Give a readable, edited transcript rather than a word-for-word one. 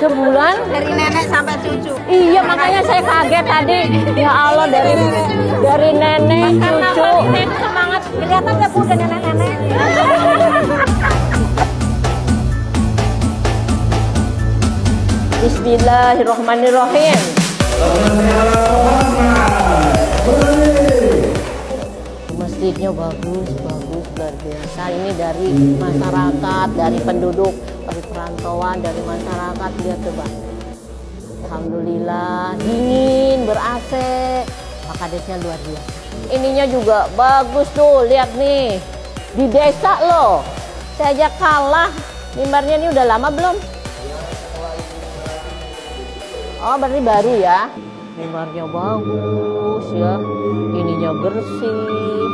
Sebulan? Dari nenek sampai cucu. Iya, makanya saya kaget tadi. Ya Allah, dari nenek, cucu. Semangat. Kelihatan ya Bu, udah nenek-nenek. Bismillahirrahmanirrahim. Masjidnya bagus, luar biasa. Ini dari masyarakat, dari penduduk, dari perantauan, dari masyarakat. Lihat coba. Alhamdulillah, dingin, ber-AC. Pak Kadesnya luar biasa. Ininya juga bagus tuh, lihat nih. Di desa loh. Saya aja kalah. Mimbarnya ini udah lama belum? Oh, berarti baru ya. Mimbarnya bagus ya. Ininya bersih.